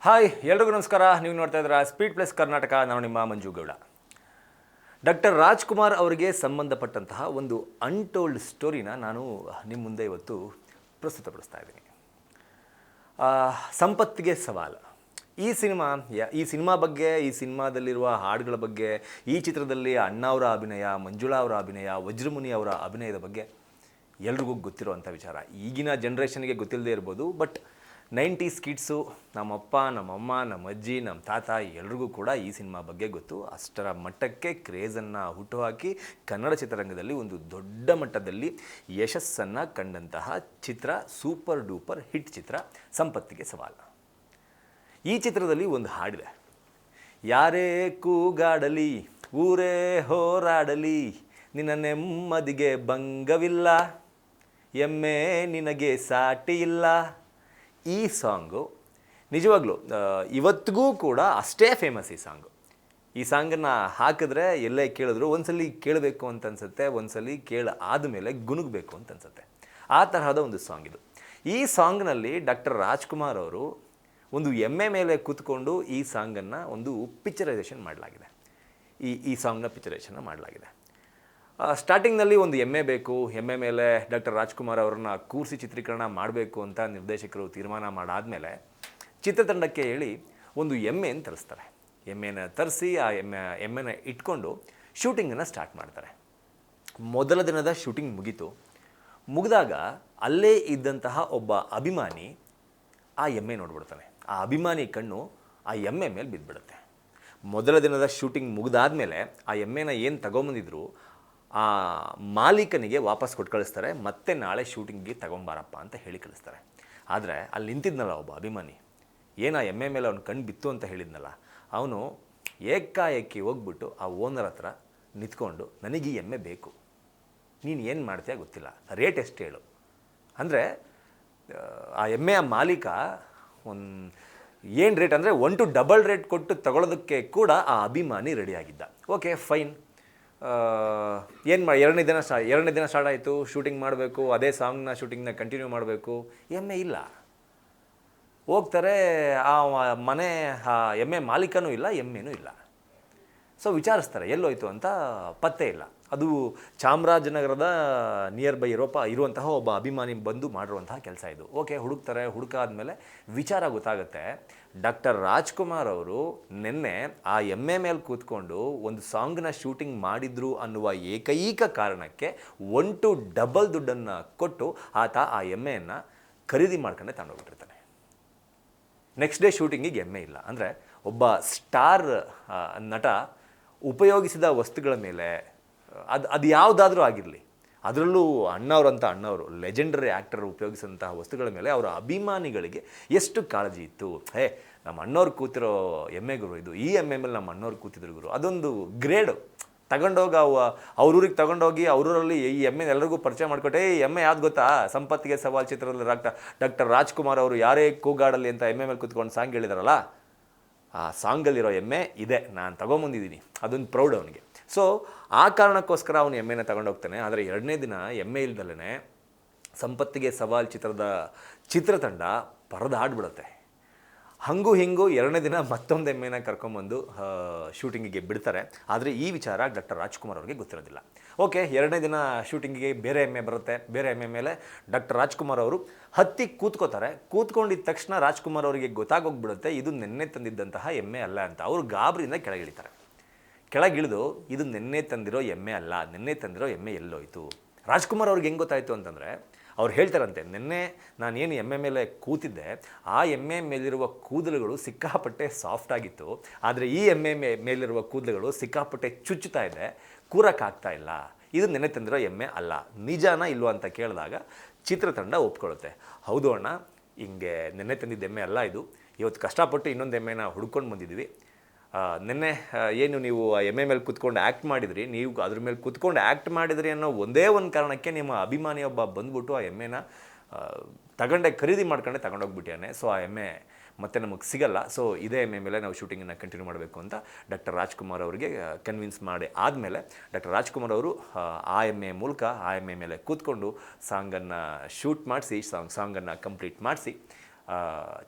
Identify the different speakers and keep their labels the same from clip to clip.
Speaker 1: Hi ಎಲ್ರಿಗೂ ನಮಸ್ಕಾರ. ನೀವು ನೋಡ್ತಾ ಇದ್ದೀರಾ ಸ್ಪೀಡ್ ಪ್ಲಸ್ ಕರ್ನಾಟಕ. ನಾನು ನಿಮ್ಮ ಮಂಜುಗೌಡ. ಡಾಕ್ಟರ್ ರಾಜ್ಕುಮಾರ್ ಅವರಿಗೆ ಸಂಬಂಧಪಟ್ಟಂತಹ ಒಂದು ಅನ್ಟೋಲ್ಡ್ ಸ್ಟೋರಿನ ನಾನು ನಿಮ್ಮ ಮುಂದೆ ಇವತ್ತು ಪ್ರಸ್ತುತಪಡಿಸ್ತಾ ಇದ್ದೀನಿ. ಸಂಪತ್ತಿಗೆ ಸವಾಲು. ಈ ಸಿನಿಮಾ ಬಗ್ಗೆ, ಈ ಸಿನಿಮಾದಲ್ಲಿರುವ ಹಾಡುಗಳ ಬಗ್ಗೆ, ಈ ಚಿತ್ರದಲ್ಲಿ ಅಣ್ಣ ಅವರ ಅಭಿನಯ, ಮಂಜುಳಾ ಅವರ ಅಭಿನಯ, ವಜ್ರಮುನಿ ಅವರ ಅಭಿನಯದ ಬಗ್ಗೆ ಎಲ್ರಿಗೂ ಗೊತ್ತಿರುವಂಥ ವಿಚಾರ. ಈಗಿನ ಜನ್ರೇಷನ್ಗೆ ಗೊತ್ತಿಲ್ಲದೆ ಇರ್ಬೋದು, ಬಟ್ 90s ಕಿಡ್ಸು, ನಮ್ಮಪ್ಪ, ನಮ್ಮಮ್ಮ, ನಮ್ಮ ಅಜ್ಜಿ, ನಮ್ಮ ತಾತ ಎಲ್ರಿಗೂ ಕೂಡ ಈ ಸಿನಿಮಾ ಬಗ್ಗೆ ಗೊತ್ತು. ಅಷ್ಟರ ಮಟ್ಟಕ್ಕೆ ಕ್ರೇಜನ್ನು ಹುಟ್ಟುಹಾಕಿ ಕನ್ನಡ ಚಿತ್ರರಂಗದಲ್ಲಿ ಒಂದು ದೊಡ್ಡ ಮಟ್ಟದಲ್ಲಿ ಯಶಸ್ಸನ್ನು ಕಂಡಂತಹ ಚಿತ್ರ, ಸೂಪರ್ ಡೂಪರ್ ಹಿಟ್ ಚಿತ್ರ ಸಂಪತ್ತಿಗೆ ಸವಾಲು. ಈ ಚಿತ್ರದಲ್ಲಿ ಒಂದು ಹಾಡಿದೆ. ಯಾರೇ ಕೂಗಾಡಲಿ, ಊರೇ ಹೋರಾಡಲಿ, ನಿನ್ನ ನೆಮ್ಮದಿಗೆ ಭಂಗವಿಲ್ಲ, ಎಮ್ಮೆ ನಿನಗೆ ಸಾಟಿ ಇಲ್ಲ. ಈ ಸಾಂಗು ನಿಜವಾಗ್ಲೂ ಇವತ್ತಿಗೂ ಕೂಡ ಅಷ್ಟೇ ಫೇಮಸ್. ಈ ಸಾಂಗನ್ನು ಹಾಕಿದ್ರೆ ಎಲ್ಲೇ ಕೇಳಿದ್ರು ಒಂದ್ಸಲಿ ಕೇಳಬೇಕು ಅಂತ ಅನ್ಸುತ್ತೆ, ಒಂದ್ಸಲಿ ಆದಮೇಲೆ ಗುನುಗಬೇಕು ಅಂತ ಅನ್ಸುತ್ತೆ. ಆ ತರಹದ ಒಂದು ಸಾಂಗ್ ಇದು. ಈ ಸಾಂಗ್ನಲ್ಲಿ ಡಾಕ್ಟರ್ ರಾಜ್ಕುಮಾರ್ ಅವರು ಒಂದು ಎಮ್ಮೆ ಮೇಲೆ ಕೂತ್ಕೊಂಡು ಈ ಸಾಂಗನ್ನು ಒಂದು ಪಿಕ್ಚರೈಸೇಷನ್ ಮಾಡಲಾಗಿದೆ. ಈ ಸಾಂಗ್ನ ಪಿಕ್ಚರೈಸೇಷನ್ ಮಾಡಲಾಗಿದೆ. ಸ್ಟಾರ್ಟಿಂಗ್ನಲ್ಲಿ ಒಂದು ಎಮ್ಮೆ ಬೇಕು, ಎಮ್ಮೆ ಮೇಲೆ ಡಾಕ್ಟರ್ ರಾಜ್ಕುಮಾರ್ ಅವ್ರನ್ನ ಕೂರಿಸಿ ಚಿತ್ರೀಕರಣ ಮಾಡಬೇಕು ಅಂತ ನಿರ್ದೇಶಕರು ತೀರ್ಮಾನ ಮಾಡಾದಮೇಲೆ ಚಿತ್ರತಂಡಕ್ಕೆ ಹೇಳಿ ಒಂದು ಎಮ್ಮೆಯನ್ನು ತರಿಸ್ತಾರೆ. ಎಮ್ಮೆನ ತರಿಸಿ ಆ ಎಮ್ಮೆನ ಇಟ್ಕೊಂಡು ಶೂಟಿಂಗನ್ನು ಸ್ಟಾರ್ಟ್ ಮಾಡ್ತಾರೆ. ಮೊದಲ ದಿನದ ಶೂಟಿಂಗ್ ಮುಗಿದಾಗ ಅಲ್ಲೇ ಇದ್ದಂತಹ ಒಬ್ಬ ಅಭಿಮಾನಿ ಆ ಎಮ್ಮೆ ನೋಡ್ಬಿಡ್ತಾನೆ. ಆ ಅಭಿಮಾನಿ ಕಣ್ಣು ಆ ಎಮ್ಮೆ ಮೇಲೆ ಬಿದ್ದುಬಿಡುತ್ತೆ. ಮೊದಲ ದಿನದ ಶೂಟಿಂಗ್ ಮುಗಿದಾದ್ಮೇಲೆ ಆ ಎಮ್ಮೆನ ಏನು ತಗೊಂಬಂದಿದ್ರು ಆ ಮಾಲೀಕನಿಗೆ ವಾಪಸ್ ಕೊಟ್ಟು ಕಳಿಸ್ತಾರೆ. ಮತ್ತೆ ನಾಳೆ ಶೂಟಿಂಗಿಗೆ ತಗೊಂಬಾರಪ್ಪ ಅಂತ ಹೇಳಿ ಕಳಿಸ್ತಾರೆ. ಆದರೆ ಅಲ್ಲಿ ನಿಂತಿದ್ನಲ್ಲ ಒಬ್ಬ ಅಭಿಮಾನಿ, ಏನು ಆ ಎಮ್ಮೆ ಮೇಲೆ ಅವ್ನು ಕಣ್ಣು ಬಿತ್ತು ಅಂತ ಹೇಳಿದ್ನಲ್ಲ, ಅವನು ಏಕಾಏಕಿ ಹೋಗ್ಬಿಟ್ಟು ಆ ಓನರ್ ಹತ್ರ ನಿಂತ್ಕೊಂಡು, ನನಗೆ ಈ ಎಮ್ಮೆ ಬೇಕು, ನೀನು ಏನು ಮಾಡ್ತೀಯ ಗೊತ್ತಿಲ್ಲ, ರೇಟ್ ಎಷ್ಟು ಹೇಳು. ಅಂದರೆ ಆ ಎಮ್ಮೆಯ ಮಾಲೀಕ ಏನು ರೇಟ್ ಅಂದರೆ 1 to double ರೇಟ್ ಕೊಟ್ಟು ತಗೊಳ್ಳೋದಕ್ಕೆ ಕೂಡ ಆ ಅಭಿಮಾನಿ ರೆಡಿಯಾಗಿದ್ದ. Okay fine. ಎರಡನೇ ದಿನ ಸ್ಟಾರ್ಟ್ ಆಯಿತು. ಶೂಟಿಂಗ್ ಮಾಡಬೇಕು, ಅದೇ ಸಾಂಗ್ನ ಶೂಟಿಂಗ್ನ ಕಂಟಿನ್ಯೂ ಮಾಡಬೇಕು. ಎಮ್ಮೆ ಇಲ್ಲ. ಹೋಗ್ತಾರೆ, ಆ ಮನೆ ಎಮ್ಮೆ ಮಾಲೀಕನೂ ಇಲ್ಲ, ಎಮ್ಮೆನೂ ಇಲ್ಲ. ಸೊ ವಿಚಾರಿಸ್ತಾರೆ ಎಲ್ಲೋಯ್ತು ಅಂತ, ಪತ್ತೆ ಇಲ್ಲ. ಅದು ಚಾಮರಾಜನಗರದ ನಿಯರ್ ಬೈ ಇರುವಂತಹ ಒಬ್ಬ ಅಭಿಮಾನಿ ಬಂದು ಮಾಡಿರುವಂತಹ ಕೆಲಸ ಇದು. ಓಕೆ ಹುಡುಕ್ತಾರೆ. ಹುಡುಕಾದ್ಮೇಲೆ ವಿಚಾರ ಗೊತ್ತಾಗುತ್ತೆ, ಡಾಕ್ಟರ್ ರಾಜ್ಕುಮಾರ್ ಅವರು ನಿನ್ನೆ ಆ ಎಮ್ಮೆ ಮೇಲೆ ಕೂತ್ಕೊಂಡು ಒಂದು ಸಾಂಗ್ನ ಶೂಟಿಂಗ್ ಮಾಡಿದ್ರು ಅನ್ನುವ ಏಕೈಕ ಕಾರಣಕ್ಕೆ 1 to double ದುಡ್ಡನ್ನು ಕೊಟ್ಟು ಆತ ಆ ಎಮ್ಮೆಯನ್ನು ಖರೀದಿ ಮಾಡ್ಕೊಂಡೆ ತಗೊಂಡೋಗ್ಬಿಟ್ಟಿರ್ತಾನೆ. ನೆಕ್ಸ್ಟ್ ಡೇ ಶೂಟಿಂಗಿಗೆ ಎಮ್ಮೆ ಇಲ್ಲ. ಅಂದರೆ ಒಬ್ಬ ಸ್ಟಾರ್ ನಟ ಉಪಯೋಗಿಸಿದ ವಸ್ತುಗಳ ಮೇಲೆ ಅದು ಯಾವುದಾದ್ರೂ ಆಗಿರಲಿ, ಅದರಲ್ಲೂ ಅಣ್ಣವರು ಲೆಜೆಂಡರಿ ಆ್ಯಕ್ಟರ್ ಉಪಯೋಗಿಸಿದಂತಹ ವಸ್ತುಗಳ ಮೇಲೆ ಅವರ ಅಭಿಮಾನಿಗಳಿಗೆ ಎಷ್ಟು ಕಾಳಜಿ ಇತ್ತು. ನಮ್ಮ ಅಣ್ಣವ್ರು ಕೂತಿರೋ ಎಮ್ಮೆ ಗುರು ಇದು, ಈ ಎಮ್ಮೆ ಮೇಲೆ ನಮ್ಮ ಅಣ್ಣವ್ರು ಕೂತಿದ್ರು ಗುರು, ಅದೊಂದು ಗ್ರೇಡು. ತಗೊಂಡೋಗಿ ಅವ್ರೂರಿಗೆ ತಗೊಂಡೋಗಿ ಅವರಲ್ಲಿ ಈ ಎಮ್ಮೆ ಎಲ್ಲರಿಗೂ ಪರಿಚಯ ಮಾಡಿಕೊಟ್ಟೆ. ಈ ಎಮ್ಮೆ ಯಾವ್ದು ಗೊತ್ತಾ, ಸಂಪತ್ತಿಗೆ ಸವಾಲು ಚಿತ್ರದಲ್ಲಿ ಡಾಕ್ಟರ್ ರಾಜ್ಕುಮಾರ್ ಅವರು ಯಾರೇ ಕೂಗಾಡಲಿ ಅಂತ ಎಮ್ಮೆ ಮೇಲೆ ಕೂತ್ಕೊಂಡು ಸಾಂಗ್ ಹೇಳಿದಾರಲ್ಲ, ಆ ಸಾಂಗಲ್ಲಿರೋ ಎಮ್ಮೆ ಇದೆ, ನಾನು ತಗೊಂಬಂದಿದ್ದೀನಿ. ಅದೊಂದು ಪ್ರೌಡ್ ಅವನಿಗೆ. ಸೊ ಆ ಕಾರಣಕ್ಕೋಸ್ಕರ ಅವನು ಎಮ್ಮೆನ ತಗೊಂಡೋಗ್ತಾನೆ. ಆದರೆ ಎರಡನೇ ದಿನ ಎಮ್ಮೆ ಇಲ್ದಲೇ ಸಂಪತ್ತಿಗೆ ಸವಾಲು ಚಿತ್ರತಂಡ ಪರದಾಡ್ಬಿಡುತ್ತೆ. ಹಂಗೂ ಹಿಂಗೂ ಎರಡನೇ ದಿನ ಮತ್ತೊಂದು ಎಮ್ಮೆನ ಕರ್ಕೊಂಬಂದು ಶೂಟಿಂಗಿಗೆ ಬಿಡ್ತಾರೆ. ಆದರೆ ಈ ವಿಚಾರ ಡಾಕ್ಟರ್ ರಾಜ್ಕುಮಾರ್ ಅವ್ರಿಗೆ ಗೊತ್ತಿರೋದಿಲ್ಲ. ಓಕೆ, ಎರಡನೇ ದಿನ ಶೂಟಿಂಗಿಗೆ ಬೇರೆ ಎಮ್ಮೆ ಬರುತ್ತೆ. ಬೇರೆ ಎಮ್ಮೆ ಮೇಲೆ ಡಾಕ್ಟರ್ ರಾಜ್ಕುಮಾರ್ ಅವರು ಹತ್ತಿ ಕೂತ್ಕೋತಾರೆ. ಕೂತ್ಕೊಂಡಿದ್ದ ತಕ್ಷಣ ರಾಜ್ಕುಮಾರ್ ಅವರಿಗೆ ಗೊತ್ತಾಗೋಗ್ಬಿಡುತ್ತೆ ಇದು ನಿನ್ನೆ ತಂದಿದ್ದಂತಹ ಎಮ್ಮೆ ಅಲ್ಲ ಅಂತ. ಅವರು ಗಾಬರಿಯಿಂದ ಕೆಳಗಿಳಿತಾರೆ. ಕೆಳಗಿಳಿದು ಇದು ನಿನ್ನೆ ತಂದಿರೋ ಎಮ್ಮೆ ಅಲ್ಲ, ನಿನ್ನೆ ತಂದಿರೋ ಎಮ್ಮೆ ಎಲ್ಲೋಯ್ತು. ರಾಜ್ಕುಮಾರ್ ಅವ್ರಿಗೆ ಹೆಂಗೆ ಗೊತ್ತಾಯಿತು ಅಂತಂದರೆ, ಅವ್ರು ಹೇಳ್ತಾರಂತೆ, ನಿನ್ನೆ ನಾನೇನು ಎಮ್ಮೆ ಮೇಲೆ ಕೂತಿದ್ದೆ, ಆ ಎಮ್ಮೆ ಮೇಲಿರುವ ಕೂದಲುಗಳು ಸಿಕ್ಕಾಪಟ್ಟೆ ಸಾಫ್ಟಾಗಿತ್ತು, ಆದರೆ ಈ ಎಮ್ಮೆ ಮೇಲಿರುವ ಕೂದಲುಗಳು ಸಿಕ್ಕಾಪಟ್ಟೆ ಚುಚ್ಚುತ್ತಾ ಇದೆ, ಕೂರಕ್ಕಾಗ್ತಾ ಇಲ್ಲ, ಇದು ನೆನ್ನೆ ತಂದಿರೋ ಎಮ್ಮೆ ಅಲ್ಲ, ನಿಜಾನ ಇಲ್ವಾ ಅಂತ ಕೇಳಿದಾಗ ಚಿತ್ರತಂಡ ಒಪ್ಕೊಳ್ಳುತ್ತೆ. ಹೌದು ಅಣ್ಣ, ಹಿಂಗೆ ನೆನ್ನೆ ತಂದಿದ್ದ ಎಮ್ಮೆ ಅಲ್ಲ ಇದು, ಇವತ್ತು ಕಷ್ಟಪಟ್ಟು ಇನ್ನೊಂದು ಎಮ್ಮೆನ ಹುಡ್ಕೊಂಡು ಬಂದಿದ್ವಿ. ನಿನ್ನೆ ಏನು ನೀವು ಆ ಎಮ್ಮೆ ಮೇಲೆ ಕೂತ್ಕೊಂಡು ಆ್ಯಕ್ಟ್ ಮಾಡಿದ್ರಿ, ನೀವು ಅದ್ರ ಮೇಲೆ ಕೂತ್ಕೊಂಡು ಆ್ಯಕ್ಟ್ ಮಾಡಿದ್ರಿ ಅನ್ನೋ ಒಂದೇ ಒಂದು ಕಾರಣಕ್ಕೆ ನಿಮ್ಮ ಅಭಿಮಾನಿಯೊಬ್ಬ ಬಂದ್ಬಿಟ್ಟು ಆ ಎಮ್ಮೆನ ಖರೀದಿ ಮಾಡ್ಕೊಂಡೆ ತಗೊಂಡೋಗ್ಬಿಟ್ಟಿಯಾನೆ. ಸೊ ಆ ಎಮ್ಮೆ ಮತ್ತೆ ನಮಗೆ ಸಿಗಲ್ಲ. ಸೊ ಇದೇ ಎಮ್ಮೆ ಮೇಲೆ ನಾವು ಶೂಟಿಂಗನ್ನು ಕಂಟಿನ್ಯೂ ಮಾಡಬೇಕು ಅಂತ ಡಾಕ್ಟರ್ ರಾಜ್ಕುಮಾರ್ ಅವರಿಗೆ ಕನ್ವಿನ್ಸ್ ಮಾಡಿ ಆದಮೇಲೆ ಡಾಕ್ಟರ್ ರಾಜ್ಕುಮಾರ್ ಅವರು ಆ ಎಮ್ಮೆ ಮೂಲಕ ಆ ಎಮ್ಮೆ ಮೇಲೆ ಕೂತ್ಕೊಂಡು ಸಾಂಗನ್ನು ಶೂಟ್ ಮಾಡಿಸಿ ಸಾಂಗನ್ನು ಕಂಪ್ಲೀಟ್ ಮಾಡಿಸಿ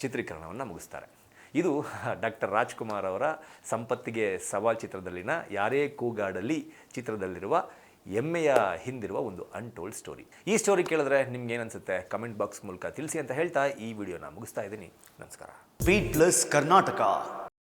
Speaker 1: ಚಿತ್ರೀಕರಣವನ್ನು ಮುಗಿಸ್ತಾರೆ. ಇದು ಡಾಕ್ಟರ್ ರಾಜ್ಕುಮಾರ್ ಅವರ ಸಂಪತ್ತಿಗೆ ಸವಾಲ್ ಚಿತ್ರದಲ್ಲಿನ ಯಾರೇ ಕೂಗಾಡಲಿ ಚಿತ್ರದಲ್ಲಿರುವ ಎಮ್ಮೆಯ ಹಿಂದಿರುವ ಒಂದು ಅನ್ಟೋಲ್ಡ್ ಸ್ಟೋರಿ. ಈ ಸ್ಟೋರಿ ಕೇಳಿದ್ರೆ ನಿಮ್ಗೆ ಏನನ್ಸುತ್ತೆ ಕಮೆಂಟ್ ಬಾಕ್ಸ್ ಮೂಲಕ ತಿಳಿಸಿ ಅಂತ ಹೇಳ್ತಾ ಈ ವಿಡಿಯೋನ ಮುಗಿಸ್ತಾ ಇದ್ದೀನಿ. ನಮಸ್ಕಾರ.
Speaker 2: Beat plus Karnataka.